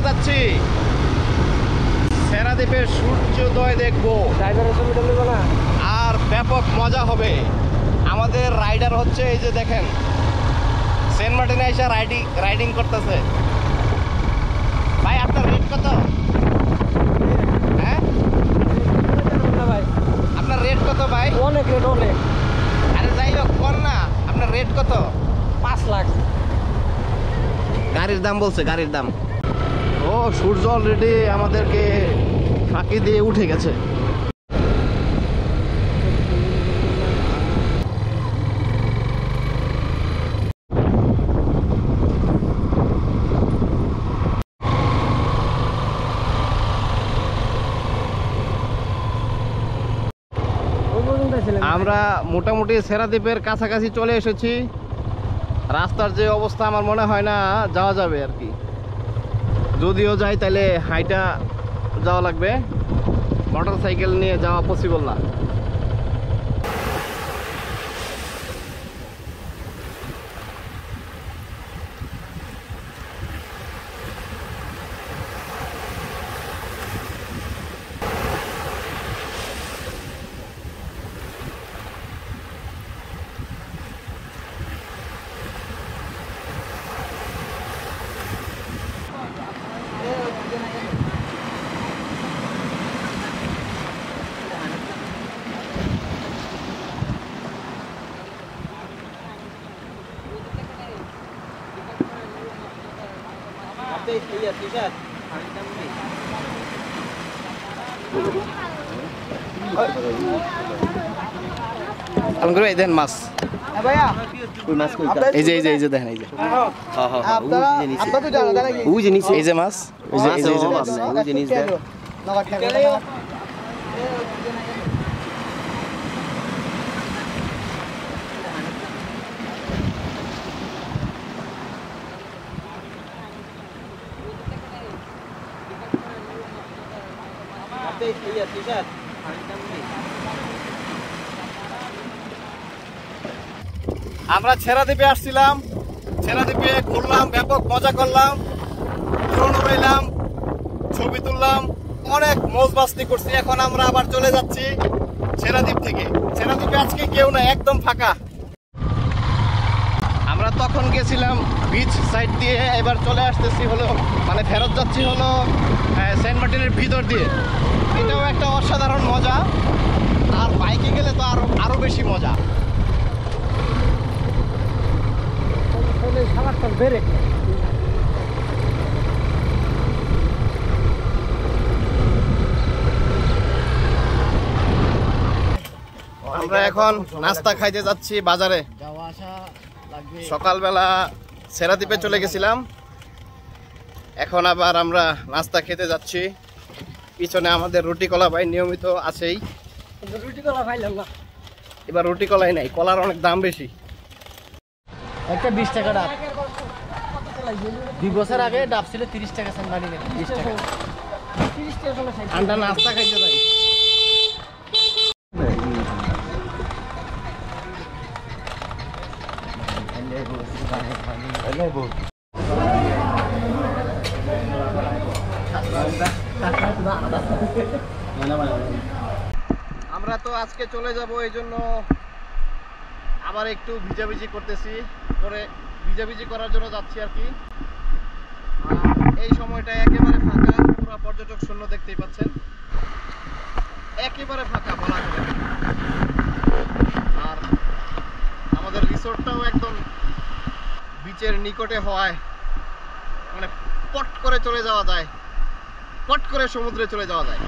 যাচ্ছি চেরা দ্বীপের সূর্যোদয় দেখবো আর ব্যাপক মজা হবে। আমাদের রাইডার হচ্ছে এই যে দেখেন সেন্ট মার্টিনে এসে রাইডিং করতেছে। ভাই আপনার রেট কত? হ্যাঁ আপনার রেট কত ভাই? অনেক রেট অনেক। আরে যাই হোক কোন না, আপনার রেট কত? 5 লাখ। গাড়ির দাম বলছে, গাড়ির দাম। ও সূর্য অলরেডি আমাদেরকে ফাঁকি দিয়ে উঠে গেছে। আমরা মোটামুটি চেরা দ্বীপের কাছাকাছি চলে এসেছি। রাস্তার যে অবস্থা আমার মনে হয় না যাওয়া যাবে আর কি। যদিও যাই তাহলে হাইটা যাওয়া লাগবে, মোটর সাইকেল নিয়ে যাওয়া পসিবল না। দেন মাছ এই যে দেখেন, এই যে এই যে মাছ, আমরা চেরা দ্বীপে আসছিলাম। চেরা দ্বীপে ঘুরলাম, ব্যাপক মজা করলাম, ড্রোন উড়াইলাম, ছবি তুললাম, অনেক মৌজ মাস্তি করছি। এখন আমরা আবার চলে যাচ্ছি চেরা দ্বীপ থেকে। চেরা দ্বীপে আজকে কেউ না, একদম ফাঁকা। আমরা তখন গেছিলাম বিচ সাইড দিয়ে, এবার চলে আসতেছি হলো মানে ফেরত যাচ্ছি হলো সেন্ট মার্টিনের ভিতর দিয়ে। এটাও একটা অসাধারণ মজা, আর বাইকে গেলে তো আরো বেশি মজা। আমরা এখন নাস্তা খাইতে যাচ্ছি বাজারে। সকালবেলা চেরা দ্বীপে চলে গেছিলাম, এখন আবার আমরা নাস্তা খেতে যাচ্ছি। পিছনে আমাদের রুটি কলা ভাই নিয়মিত আছেই। এবার রুটি কলাই নাই, কলার অনেক দাম বেশি। একটা 20 টাকা ডাব। 2 বছর আগে ডাব ছিল 30 টাকা, সেন্ট মার্টিনে 30 টাকা। 30 টাকা চলে খাই। আন্ডা নাস্তা খাইতে যাই। আমরা তো আজকে চলে যাব, এই জন্য আবার একটু ভিজাভিজি করতেছি, ভিজাভিজি করার জন্য যাচ্ছি আর কি। এই সময়টা একেবারে ফাঁকা, পুরো পর্যটক শূন্য, দেখতেই পাচ্ছেন, একেবারে ফাঁকা বলা যায়। আর আমাদের রিসোর্টটাও একদম বিচের নিকটে হওয়ায় মানে পট করে চলে যাওয়া যায়, পট করে সমুদ্রে চলে যাওয়া যায়।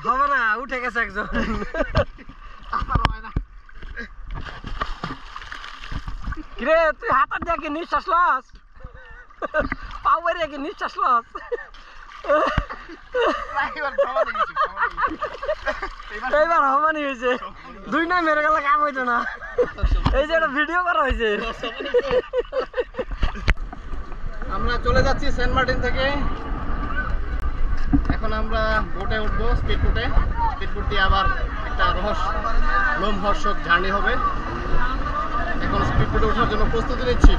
হবে না, উঠে গেছে একজন। কিরে তুই হাতার দিয়ে কি নিঃশ্বাস লস? পাওয়ারে কি নিঃশ্বাস লস? এইবার হমানি হয়েছে, 2 না মেরে গেলে কাম হইতো না। এই যে একটা ভিডিও করা হয়েছে। আমরা চলে যাচ্ছি সেন্ট মার্টিন থেকে। এখন আমরা বোটে উঠবো, স্পিড বোটে। স্পিড বোট দিয়ে আবার একটা লোমহর্ষক জার্নি হবে। এখন স্পিড বোটে ওঠার জন্য প্রস্তুতি নিচ্ছি।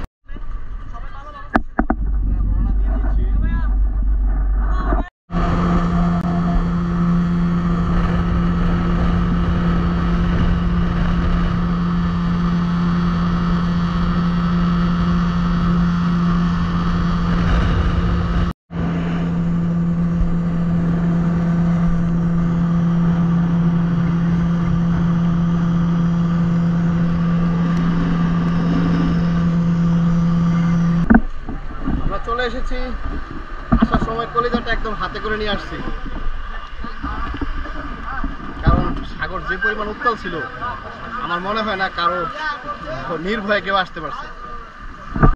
চলে এসেছি। আসার সময় কলিজাটা একদম হাতে করে নিয়ে আসছি, কারণ সাগর যে পরিমাণ উত্তাল ছিল আমার মনে হয় না কারো নির্ভয়ে কেউ আসতে পারছে।